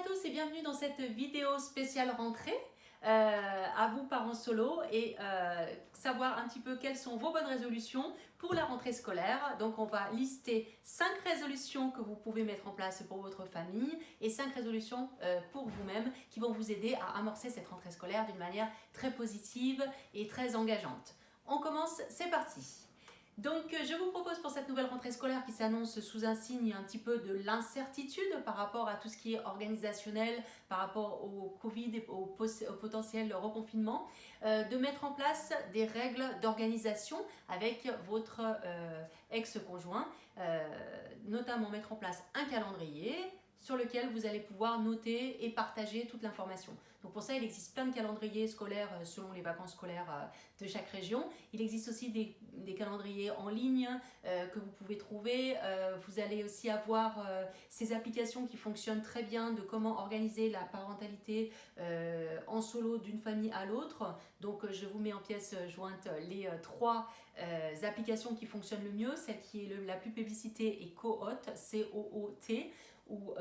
à tous et bienvenue dans cette vidéo spéciale rentrée. À vous parents solo et savoir un petit peu quelles sont vos bonnes résolutions pour la rentrée scolaire. Donc on va lister 5 résolutions que vous pouvez mettre en place pour votre famille et 5 résolutions pour vous-même qui vont vous aider à amorcer cette rentrée scolaire d'une manière très positive et très engageante. On commence, c'est parti. Donc je vous propose pour cette nouvelle rentrée scolaire qui s'annonce sous un signe un petit peu de l'incertitude par rapport à tout ce qui est organisationnel, par rapport au Covid et au potentiel reconfinement, de mettre en place des règles d'organisation avec votre ex-conjoint, notamment mettre en place un calendrier sur lequel vous allez pouvoir noter et partager toute l'information. Donc pour ça, il existe plein de calendriers scolaires selon les vacances scolaires de chaque région. Il existe aussi des calendriers en ligne que vous pouvez trouver. Vous allez aussi avoir ces applications qui fonctionnent très bien de comment organiser la parentalité en solo d'une famille à l'autre. Donc je vous mets en pièce jointe les 3 applications qui fonctionnent le mieux. Celle qui est la plus plébiscitée est Coot, C-O-O-T, ou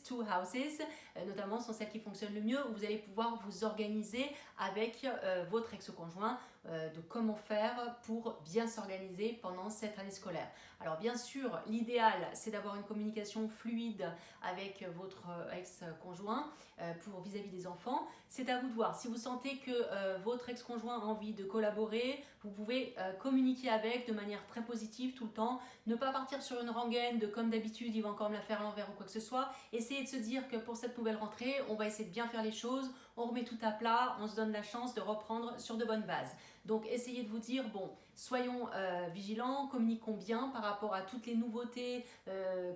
Two Houses, notamment sont celles qui fonctionnent le mieux, où vous allez pouvoir vous organiser avec votre ex-conjoint de comment faire pour bien s'organiser pendant cette année scolaire. Alors bien sûr, l'idéal, c'est d'avoir une communication fluide avec votre ex-conjoint pour vis-à-vis des enfants. C'est à vous de voir. Si vous sentez que votre ex-conjoint a envie de collaborer, vous pouvez communiquer avec de manière très positive tout le temps. Ne pas partir sur une rengaine de comme d'habitude, il va encore me la faire à l'envers ou quoi que ce soit. Essayez de se dire que pour cette nouvelle rentrée, on va essayer de bien faire les choses, on remet tout à plat, on se donne la chance de reprendre sur de bonnes bases. Donc essayez de vous dire, bon, soyons vigilants, communiquons bien par rapport à toutes les nouveautés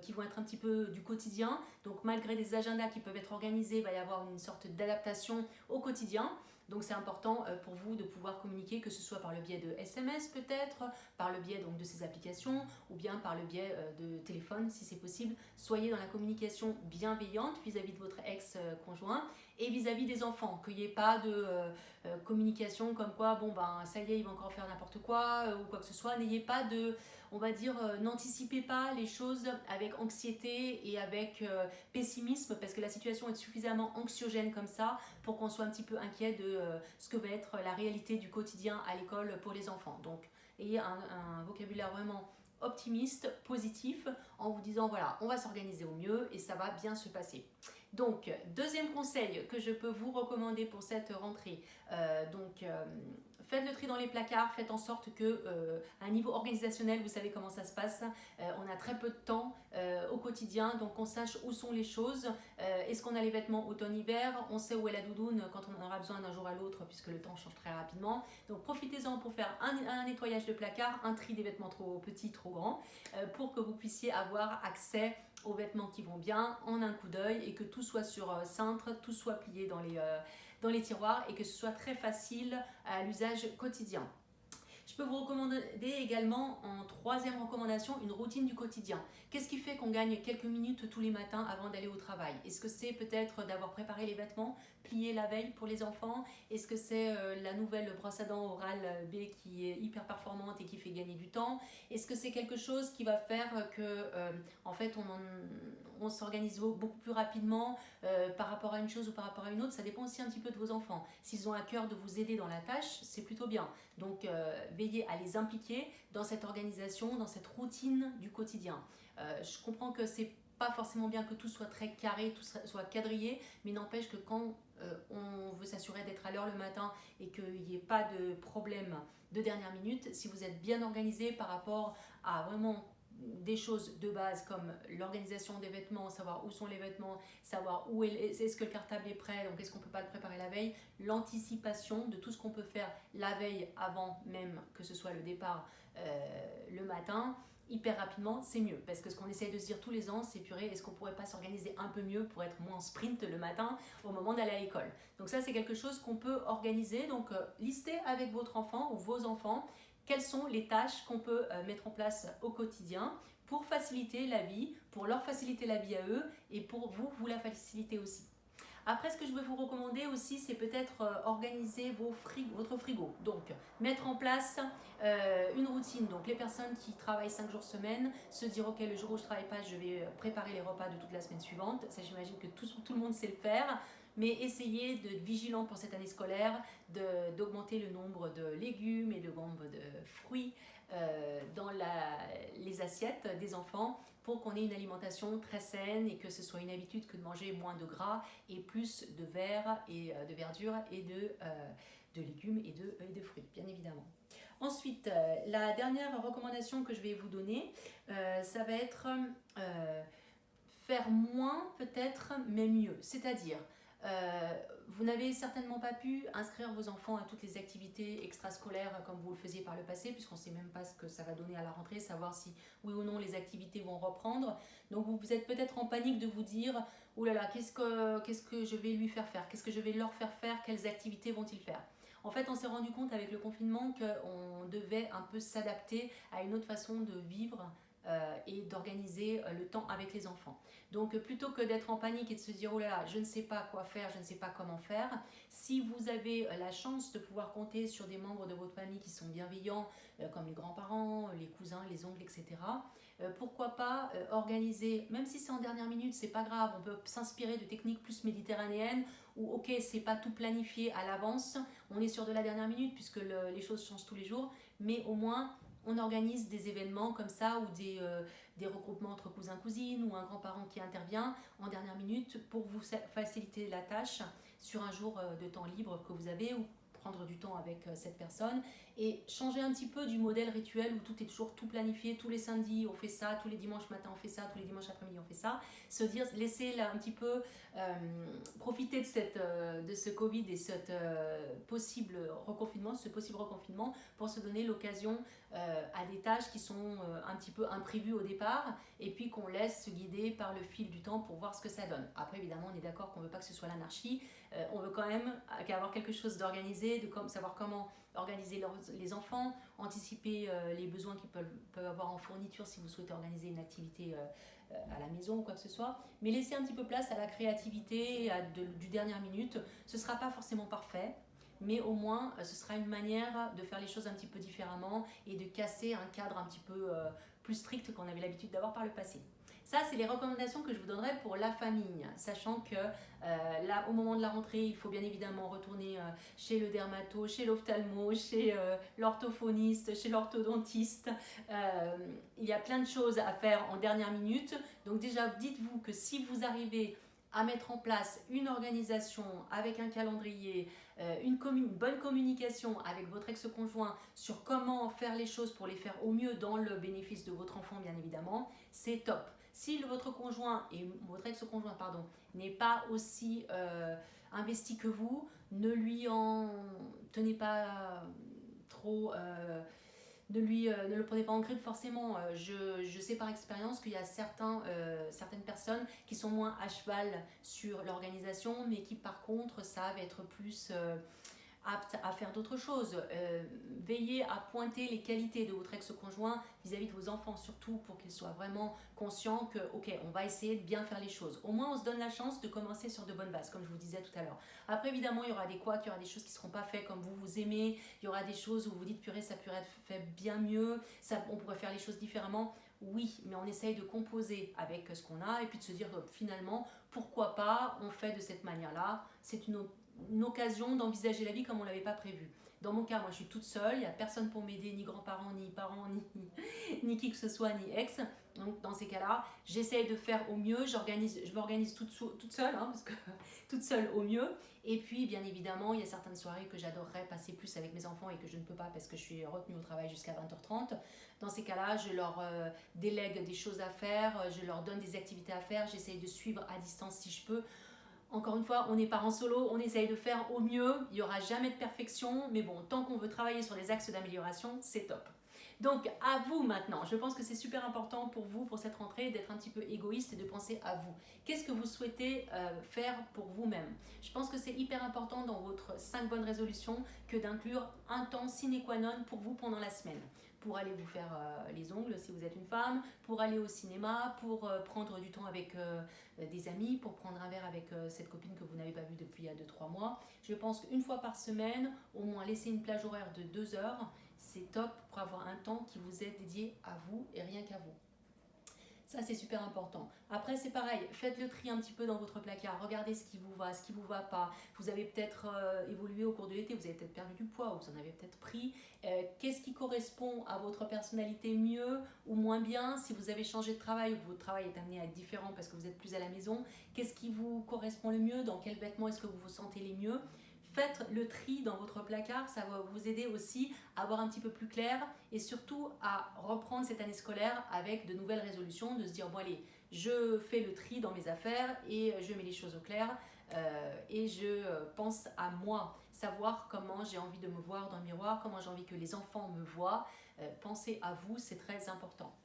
qui vont être un petit peu du quotidien. Donc malgré des agendas qui peuvent être organisés, il va y avoir une sorte d'adaptation au quotidien. Donc c'est important pour vous de pouvoir communiquer, que ce soit par le biais de SMS peut-être, par le biais donc de ces applications ou bien par le biais de téléphone si c'est possible. Soyez dans la communication bienveillante vis-à-vis de votre ex-conjoint et vis-à-vis des enfants, qu'il n'y ait pas de communication comme quoi, bon ben ça y est, il va encore faire n'importe quoi ou quoi que ce soit. N'ayez pas de, on va dire, n'anticipez pas les choses avec anxiété et avec pessimisme parce que la situation est suffisamment anxiogène comme ça pour qu'on soit un petit peu inquiet de ce que va être la réalité du quotidien à l'école pour les enfants. Donc ayez un vocabulaire vraiment optimiste, positif, en vous disant voilà, on va s'organiser au mieux et ça va bien se passer. Donc, deuxième conseil que je peux vous recommander pour cette rentrée, faites le tri dans les placards, faites en sorte que à un niveau organisationnel, vous savez comment ça se passe, on a très peu de temps au quotidien, donc on sache où sont les choses, est-ce qu'on a les vêtements automne-hiver, on sait où est la doudoune quand on en aura besoin d'un jour à l'autre puisque le temps change très rapidement, donc profitez-en pour faire un nettoyage de placard, un tri des vêtements trop petits, trop grands, pour que vous puissiez avoir accès aux vêtements qui vont bien en un coup d'œil et que tout soit sur cintre, tout soit plié dans les tiroirs et que ce soit très facile à l'usage quotidien. Je peux vous recommander également en 3e recommandation une routine du quotidien. Qu'est-ce qui fait qu'on gagne quelques minutes tous les matins avant d'aller au travail? Est-ce que c'est peut-être d'avoir préparé les vêtements, pliés la veille pour les enfants? Est-ce que c'est la nouvelle brosse à dents Oral-B qui est hyper performante et qui fait gagner du temps? Est-ce que c'est quelque chose qui va faire que en fait on s'organise beaucoup plus rapidement par rapport à une chose ou par rapport à une autre? Ça dépend aussi un petit peu de vos enfants. S'ils ont à cœur de vous aider dans la tâche, c'est plutôt bien. Donc veillez à les impliquer dans cette organisation, dans cette routine du quotidien. Je comprends que c'est pas forcément bien que tout soit très carré, tout soit quadrillé, mais n'empêche que quand on veut s'assurer d'être à l'heure le matin et qu'il n'y ait pas de problème de dernière minute, si vous êtes bien organisé par rapport à vraiment des choses de base comme l'organisation des vêtements, savoir où sont les vêtements, savoir où est-ce que le cartable est prêt, donc est-ce qu'on ne peut pas le préparer la veille, l'anticipation de tout ce qu'on peut faire la veille avant même que ce soit le départ le matin, hyper rapidement, c'est mieux. Parce que ce qu'on essaye de se dire tous les ans, c'est purée, est-ce qu'on pourrait pas s'organiser un peu mieux pour être moins en sprint le matin au moment d'aller à l'école. Donc ça, c'est quelque chose qu'on peut organiser. Donc listez avec votre enfant ou vos enfants quelles sont les tâches qu'on peut mettre en place au quotidien pour faciliter la vie, pour leur faciliter la vie à eux et pour vous la faciliter aussi. Après, ce que je vais vous recommander aussi, c'est peut-être organiser votre frigo. Donc, mettre en place une routine. Donc, les personnes qui travaillent 5 jours semaine, se dire, ok, le jour où je ne travaille pas, je vais préparer les repas de toute la semaine suivante. Ça, j'imagine que tout le monde sait le faire. Mais essayez d'être vigilant pour cette année scolaire, d'augmenter le nombre de légumes et le nombre de fruits dans les assiettes des enfants pour qu'on ait une alimentation très saine et que ce soit une habitude que de manger moins de gras et plus de verre et de verdure et de légumes et de fruits, bien évidemment. Ensuite, la dernière recommandation que je vais vous donner, ça va être faire moins peut-être, mais mieux. C'est-à-dire, vous n'avez certainement pas pu inscrire vos enfants à toutes les activités extrascolaires comme vous le faisiez par le passé, puisqu'on ne sait même pas ce que ça va donner à la rentrée, savoir si oui ou non les activités vont reprendre. Donc vous êtes peut-être en panique de vous dire « Ouh là là, qu'est-ce que je vais lui faire faire? Qu'est-ce que je vais leur faire faire? Quelles activités vont-ils faire ?» En fait, on s'est rendu compte avec le confinement qu'on devait un peu s'adapter à une autre façon de vivre et d'organiser le temps avec les enfants. Donc plutôt que d'être en panique et de se dire oh là là, je ne sais pas quoi faire, je ne sais pas comment faire, si vous avez la chance de pouvoir compter sur des membres de votre famille qui sont bienveillants, comme les grands-parents, les cousins, les oncles, etc., pourquoi pas organiser, même si c'est en dernière minute, c'est pas grave, on peut s'inspirer de techniques plus méditerranéennes où ok, c'est pas tout planifié à l'avance, on est sur de la dernière minute puisque les choses changent tous les jours, mais au moins on organise des événements comme ça ou des regroupements entre cousins-cousines ou un grand-parent qui intervient en dernière minute pour vous faciliter la tâche sur un jour de temps libre que vous avez ou prendre du temps avec cette personne et changer un petit peu du modèle rituel où tout est toujours tout planifié, tous les samedis on fait ça, tous les dimanches matin on fait ça, tous les dimanches après-midi on fait ça, se dire, laisser là, un petit peu profiter de ce Covid et ce possible reconfinement pour se donner l'occasion à des tâches qui sont un petit peu imprévues au départ et puis qu'on laisse se guider par le fil du temps pour voir ce que ça donne. Après évidemment on est d'accord qu'on ne veut pas que ce soit l'anarchie, on veut quand même avoir quelque chose d'organisé, de savoir comment organiser les enfants, anticiper les besoins qu'ils peuvent avoir en fourniture si vous souhaitez organiser une activité à la maison ou quoi que ce soit, mais laisser un petit peu place à la créativité du dernière minute. Ce ne sera pas forcément parfait, mais au moins ce sera une manière de faire les choses un petit peu différemment et de casser un cadre un petit peu plus strict qu'on avait l'habitude d'avoir par le passé. Ça, c'est les recommandations que je vous donnerai pour la famille, sachant que là, au moment de la rentrée, il faut bien évidemment retourner chez le dermato, chez l'ophtalmo, chez l'orthophoniste, chez l'orthodontiste. Il y a plein de choses à faire en dernière minute. Donc déjà, dites-vous que si vous arrivez à mettre en place une organisation avec un calendrier, une bonne communication avec votre ex-conjoint sur comment faire les choses pour les faire au mieux dans le bénéfice de votre enfant, bien évidemment, c'est top. Si votre conjoint et votre ex-conjoint n'est pas aussi investi que vous, ne lui en tenez pas trop, ne le prenez pas en grippe forcément. Je sais par expérience qu'il y a certaines personnes qui sont moins à cheval sur l'organisation, mais qui par contre savent être plus aptes à faire d'autres choses. Veillez à pointer les qualités de votre ex-conjoint vis-à-vis de vos enfants, surtout pour qu'ils soient vraiment conscients que, ok, on va essayer de bien faire les choses. Au moins, on se donne la chance de commencer sur de bonnes bases, comme je vous disais tout à l'heure. Après, évidemment, il y aura des couacs, il y aura des choses qui ne seront pas faites comme vous aimez, il y aura des choses où vous dites, purée, ça pourrait être fait bien mieux, on pourrait faire les choses différemment. Oui, mais on essaye de composer avec ce qu'on a et puis de se dire, finalement, pourquoi pas, on fait de cette manière-là. C'est une occasion d'envisager la vie comme on ne l'avait pas prévu. Dans mon cas, moi je suis toute seule, il n'y a personne pour m'aider, ni grands-parents, ni parents, ni qui que ce soit, ni ex. Donc dans ces cas-là, j'essaye de faire au mieux, je m'organise toute seule, parce que toute seule au mieux. Et puis bien évidemment, il y a certaines soirées que j'adorerais passer plus avec mes enfants et que je ne peux pas parce que je suis retenue au travail jusqu'à 20h30. Dans ces cas-là, je leur délègue des choses à faire, je leur donne des activités à faire, j'essaye de suivre à distance si je peux. Encore une fois, on est parents solo, on essaye de faire au mieux, il n'y aura jamais de perfection, mais bon, tant qu'on veut travailler sur des axes d'amélioration, c'est top. Donc à vous maintenant, je pense que c'est super important pour vous, pour cette rentrée, d'être un petit peu égoïste et de penser à vous. Qu'est-ce que vous souhaitez faire pour vous-même? Je pense que c'est hyper important dans votre 5 bonnes résolutions que d'inclure un temps sine qua non pour vous pendant la semaine. pour aller vous faire les ongles si vous êtes une femme, pour aller au cinéma, pour prendre du temps avec des amis, pour prendre un verre avec cette copine que vous n'avez pas vue depuis il y a 2-3 mois. Je pense qu'une fois par semaine, au moins laisser une plage horaire de 2 heures, c'est top pour avoir un temps qui vous est dédié à vous et rien qu'à vous. Ça, c'est super important. Après, c'est pareil, faites le tri un petit peu dans votre placard. Regardez ce qui vous va, ce qui ne vous va pas. Vous avez peut-être évolué au cours de l'été, vous avez peut-être perdu du poids ou vous en avez peut-être pris. Qu'est-ce qui correspond à votre personnalité mieux ou moins bien? Si vous avez changé de travail ou que votre travail est amené à être différent parce que vous êtes plus à la maison, qu'est-ce qui vous correspond le mieux? Dans quels vêtements est-ce que vous vous sentez les mieux? Faites le tri dans votre placard, ça va vous aider aussi à voir un petit peu plus clair et surtout à reprendre cette année scolaire avec de nouvelles résolutions, de se dire bon allez, je fais le tri dans mes affaires et je mets les choses au clair et je pense à moi, savoir comment j'ai envie de me voir dans le miroir, comment j'ai envie que les enfants me voient, pensez à vous, c'est très important.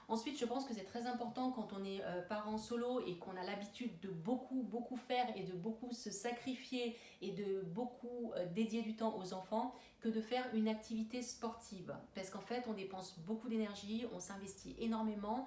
Ensuite, je pense que c'est très important quand on est parent solo et qu'on a l'habitude de beaucoup faire et de beaucoup se sacrifier et de beaucoup dédier du temps aux enfants, que de faire une activité sportive. Parce qu'en fait, on dépense beaucoup d'énergie, on s'investit énormément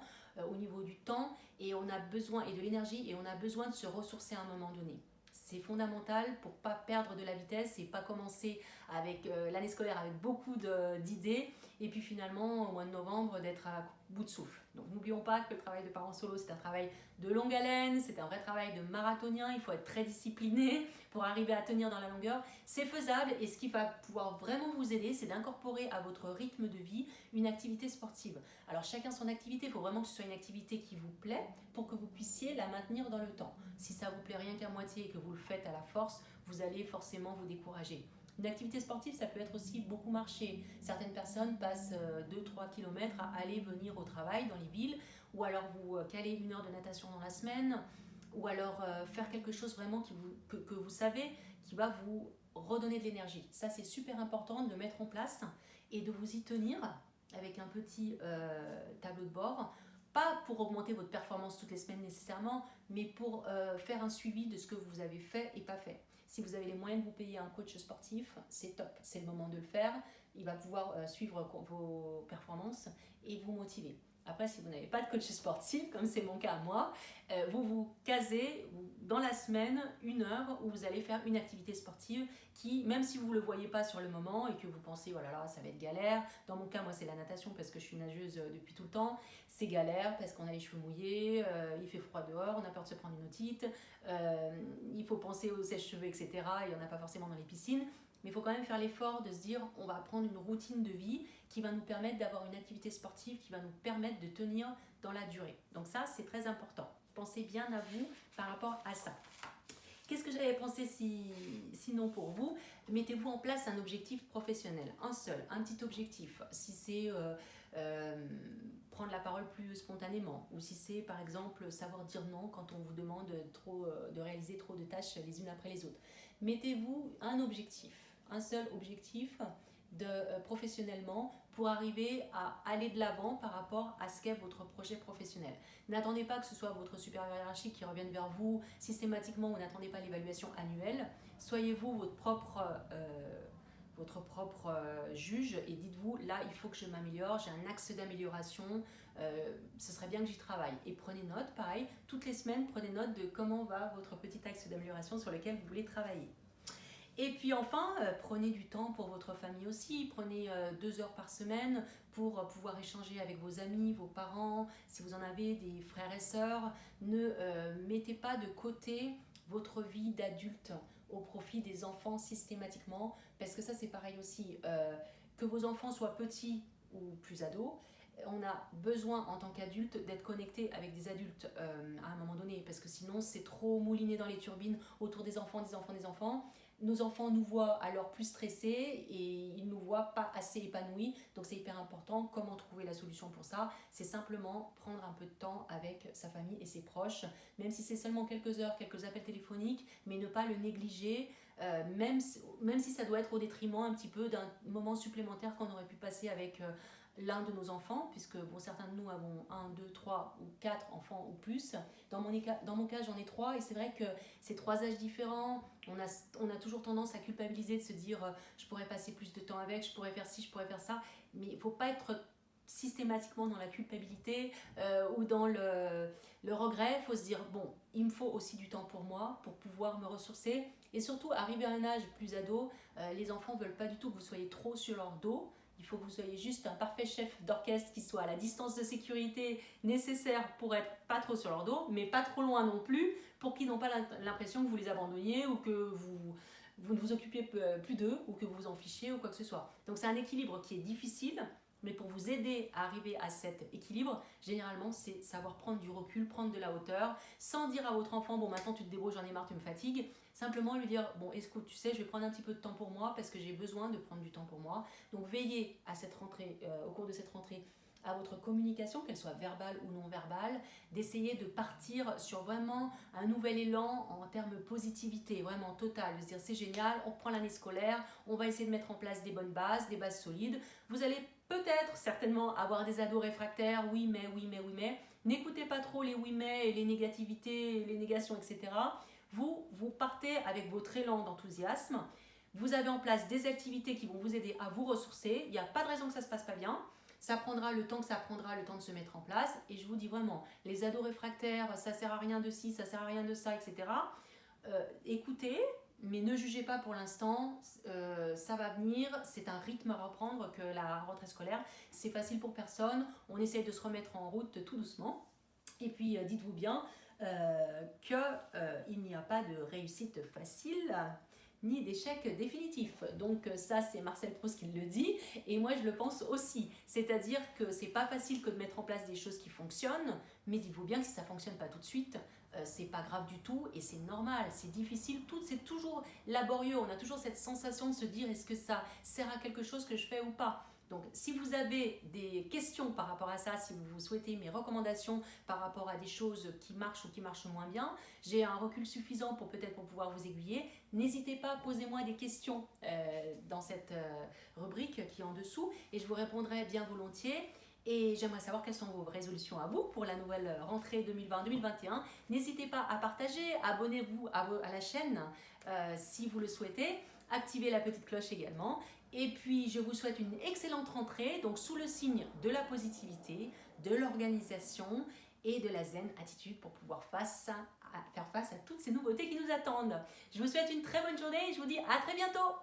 au niveau du temps et on a besoin, et de l'énergie, et on a besoin de se ressourcer à un moment donné. C'est fondamental pour ne pas perdre de la vitesse et pas commencer avec l'année scolaire avec beaucoup d'idées et puis finalement au mois de novembre d'être à bout de souffle. Donc n'oublions pas que le travail de parent solo c'est un travail de longue haleine, c'est un vrai travail de marathonien, il faut être très discipliné pour arriver à tenir dans la longueur. C'est faisable et ce qui va pouvoir vraiment vous aider c'est d'incorporer à votre rythme de vie une activité sportive. Alors chacun son activité, il faut vraiment que ce soit une activité qui vous plaît pour que vous puissiez la maintenir dans le temps. Si ça vous plaît rien qu'à moitié et que vous le faites à la force, vous allez forcément vous décourager. Une activité sportive, ça peut être aussi beaucoup marcher. Certaines personnes passent 2-3 km à aller venir au travail dans les villes, ou alors vous caler 1 heure de natation dans la semaine, ou alors faire quelque chose vraiment que vous savez qui va vous redonner de l'énergie. Ça, c'est super important de le mettre en place et de vous y tenir avec un petit tableau de bord. Pas pour augmenter votre performance toutes les semaines nécessairement, mais pour faire un suivi de ce que vous avez fait et pas fait. Si vous avez les moyens de vous payer un coach sportif, c'est top, c'est le moment de le faire. Il va pouvoir suivre vos performances et vous motiver. Après, si vous n'avez pas de coach sportif, comme c'est mon cas à moi, vous vous casez dans la semaine 1 heure où vous allez faire une activité sportive qui, même si vous ne le voyez pas sur le moment et que vous pensez, oh là là, ça va être galère. Dans mon cas, moi, c'est la natation parce que je suis nageuse depuis tout le temps. C'est galère parce qu'on a les cheveux mouillés, il fait froid dehors, on a peur de se prendre une otite, il faut penser aux sèche-cheveux, etc. Il n'y en a pas forcément dans les piscines. Mais il faut quand même faire l'effort de se dire on va prendre une routine de vie qui va nous permettre d'avoir une activité sportive qui va nous permettre de tenir dans la durée. Donc ça, c'est très important. Pensez bien à vous par rapport à ça. Qu'est-ce que j'avais pensé sinon pour vous? Mettez-vous en place un objectif professionnel, un seul, un petit objectif. Si c'est prendre la parole plus spontanément, ou si c'est par exemple savoir dire non quand on vous demande de réaliser trop de tâches les unes après les autres. Mettez-vous un objectif, un seul objectif professionnellement pour arriver à aller de l'avant par rapport à ce qu'est votre projet professionnel. N'attendez pas que ce soit votre supérieur hiérarchique qui revienne vers vous systématiquement ou n'attendez pas l'évaluation annuelle. Soyez-vous votre propre juge et dites-vous là il faut que je m'améliore, j'ai un axe d'amélioration, ce serait bien que j'y travaille. Et prenez note, pareil, toutes les semaines prenez note de comment va votre petit axe d'amélioration sur lequel vous voulez travailler. Et puis enfin, prenez du temps pour votre famille aussi, prenez 2 heures par semaine pour pouvoir échanger avec vos amis, vos parents, si vous en avez des frères et sœurs. Ne mettez pas de côté votre vie d'adulte au profit des enfants systématiquement, parce que ça c'est pareil aussi, que vos enfants soient petits ou plus ados, on a besoin en tant qu'adulte d'être connecté avec des adultes à un moment donné, parce que sinon c'est trop mouliné dans les turbines autour des enfants. Nos enfants nous voient alors plus stressés et ils ne nous voient pas assez épanouis, donc c'est hyper important. Comment trouver la solution pour ça? C'est simplement prendre un peu de temps avec sa famille et ses proches, même si c'est seulement quelques heures, quelques appels téléphoniques, mais ne pas le négliger, même si ça doit être au détriment un petit peu d'un moment supplémentaire qu'on aurait pu passer avec l'un de nos enfants, puisque bon, certains de nous avons 1, 2, 3 ou 4 enfants ou plus. Dans mon cas, j'en ai 3 et c'est vrai que c'est 3 âges différents. On a toujours tendance à culpabiliser, de se dire je pourrais passer plus de temps avec, je pourrais faire ci, je pourrais faire ça. Mais il ne faut pas être systématiquement dans la culpabilité ou dans le regret. Il faut se dire bon, il me faut aussi du temps pour moi, pour pouvoir me ressourcer. Et surtout, arriver à un âge plus ado, les enfants ne veulent pas du tout que vous soyez trop sur leur dos. Il faut que vous soyez juste un parfait chef d'orchestre qui soit à la distance de sécurité nécessaire pour être pas trop sur leur dos, mais pas trop loin non plus, pour qu'ils n'ont pas l'impression que vous les abandonniez ou que vous ne vous occupiez plus d'eux ou que vous vous en fichiez ou quoi que ce soit. Donc c'est un équilibre qui est difficile, mais pour vous aider à arriver à cet équilibre, généralement, c'est savoir prendre du recul, prendre de la hauteur, sans dire à votre enfant, bon maintenant tu te débrouilles, j'en ai marre, tu me fatigues. Simplement lui dire, bon écoute, tu sais, je vais prendre un petit peu de temps pour moi parce que j'ai besoin de prendre du temps pour moi. Donc veillez à cette rentrée, au cours de cette rentrée, à votre communication, qu'elle soit verbale ou non verbale, d'essayer de partir sur vraiment un nouvel élan en termes positivité, vraiment total, de se dire c'est génial, on reprend l'année scolaire, on va essayer de mettre en place des bonnes bases, des bases solides. Vous allez peut-être, certainement, avoir des ados réfractaires, oui mais, oui mais, oui mais. N'écoutez pas trop les oui mais et les négativités, les négations, etc. Vous partez avec votre élan d'enthousiasme. Vous avez en place des activités qui vont vous aider à vous ressourcer. Il n'y a pas de raison que ça ne se passe pas bien. Ça prendra le temps que ça prendra, le temps de se mettre en place. Et je vous dis vraiment, les ados réfractaires, ça ne sert à rien de ci, ça ne sert à rien de ça, etc. Écoutez, mais ne jugez pas pour l'instant, ça va venir, c'est un rythme à reprendre que la rentrée scolaire, c'est facile pour personne, on essaye de se remettre en route tout doucement, et puis dites-vous bien qu'il n'y a pas de réussite facile, ni d'échec définitif. Donc ça, c'est Marcel Proust qui le dit, et moi je le pense aussi. C'est-à-dire que c'est pas facile que de mettre en place des choses qui fonctionnent, mais dites-vous bien que si ça fonctionne pas tout de suite, c'est pas grave du tout et c'est normal, c'est difficile, c'est toujours laborieux, on a toujours cette sensation de se dire est-ce que ça sert à quelque chose que je fais ou pas. Donc si vous avez des questions par rapport à ça, si vous souhaitez mes recommandations par rapport à des choses qui marchent ou qui marchent moins bien, j'ai un recul suffisant pour peut-être pour pouvoir vous aiguiller. N'hésitez pas, posez-moi des questions dans cette rubrique qui est en dessous et je vous répondrai bien volontiers. Et j'aimerais savoir quelles sont vos résolutions à vous pour la nouvelle rentrée 2020-2021. N'hésitez pas à partager, abonnez-vous à la chaîne si vous le souhaitez. Activez la petite cloche également. Et puis, je vous souhaite une excellente rentrée, donc sous le signe de la positivité, de l'organisation et de la zen attitude pour pouvoir faire face à toutes ces nouveautés qui nous attendent. Je vous souhaite une très bonne journée et je vous dis à très bientôt.